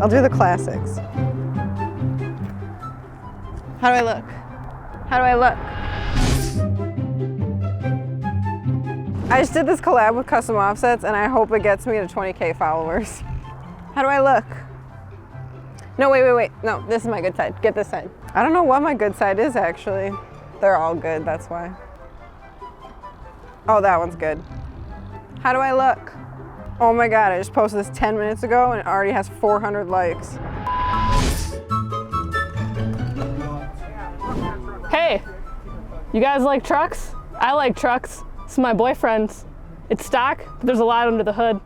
I'll do the classics. How do I look? How do I look? I just did this collab with Custom Offsets and I hope it gets me to 20K followers. How do I look? No, wait. No, this is my good side. Get this side. I don't know what my good side is actually. They're all good, that's why. Oh, that one's good. How do I look? Oh my God, I just posted this 10 minutes ago and it already has 400 likes. Hey, you guys like trucks? I like trucks. This is my boyfriend's. It's stock, but there's a lot under the hood.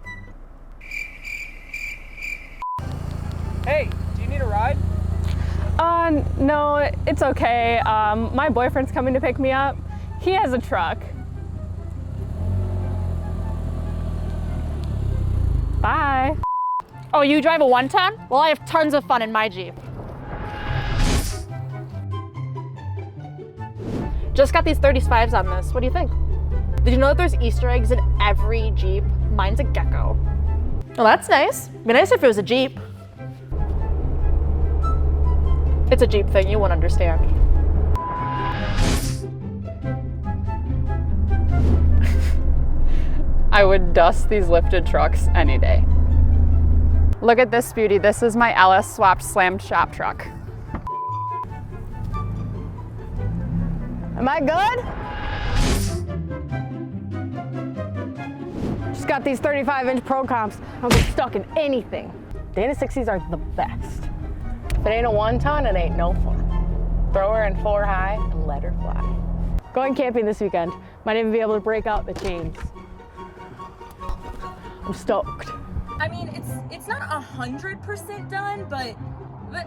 Hey, do you need a ride? No, it's okay. My boyfriend's coming to pick me up. He has a truck. Bye. Oh, you drive a 1-ton? Well, I have tons of fun in my Jeep. Just got these 35s on this. What do you think? Did you know that there's Easter eggs in every Jeep? Mine's a gecko. Well, that's nice. It'd be nice if it was a Jeep. It's a Jeep thing, you won't understand. I would dust these lifted trucks any day. Look at this beauty. This is my LS swapped slammed shop truck. Am I good? Just got these 35-inch Pro Comps. I'll get stuck in anything. Dana 60s are the best. If it ain't a 1-ton, it ain't no fun. Throw her in 4 high and let her fly. Going camping this weekend. Might even be able to break out the chains. I'm stoked. I mean, it's not 100% done, but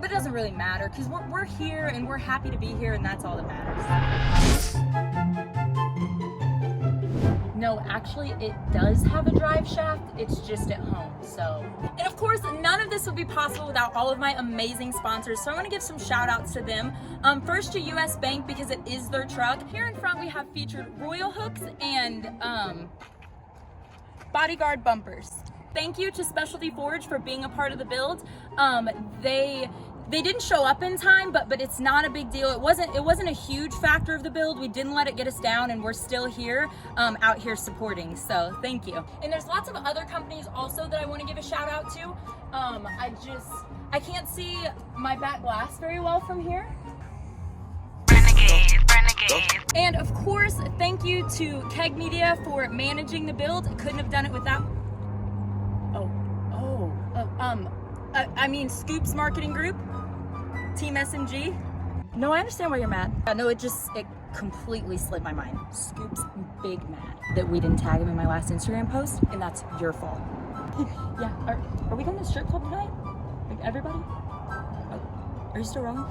it doesn't really matter because we're here and we're happy to be here, and that's all that matters. No, actually, it does have a drive shaft. It's just at home, so. And of course, none of this would be possible without all of my amazing sponsors, so I want to give some shout outs to them. First to US Bank because it is their truck. Here in front, we have featured Royal Hooks and Bodyguard bumpers. Thank you to Specialty Forge for being a part of the build. They didn't show up in time, but it's not a big deal. It wasn't a huge factor of the build. We didn't let it get us down, and we're still here, out here supporting. So thank you. And there's lots of other companies also that I want to give a shout out to. I can't see my back glass very well from here. And of course, thank you to Keg Media for managing the build. Couldn't have done it without. I mean Scoops Marketing Group, Team SMG. No, I understand why you're mad. No, it completely slid my mind. Scoops big mad that we didn't tag him in my last Instagram post, and that's your fault. Yeah, are we going to the strip club tonight? Like everybody? Oh, are you still rolling?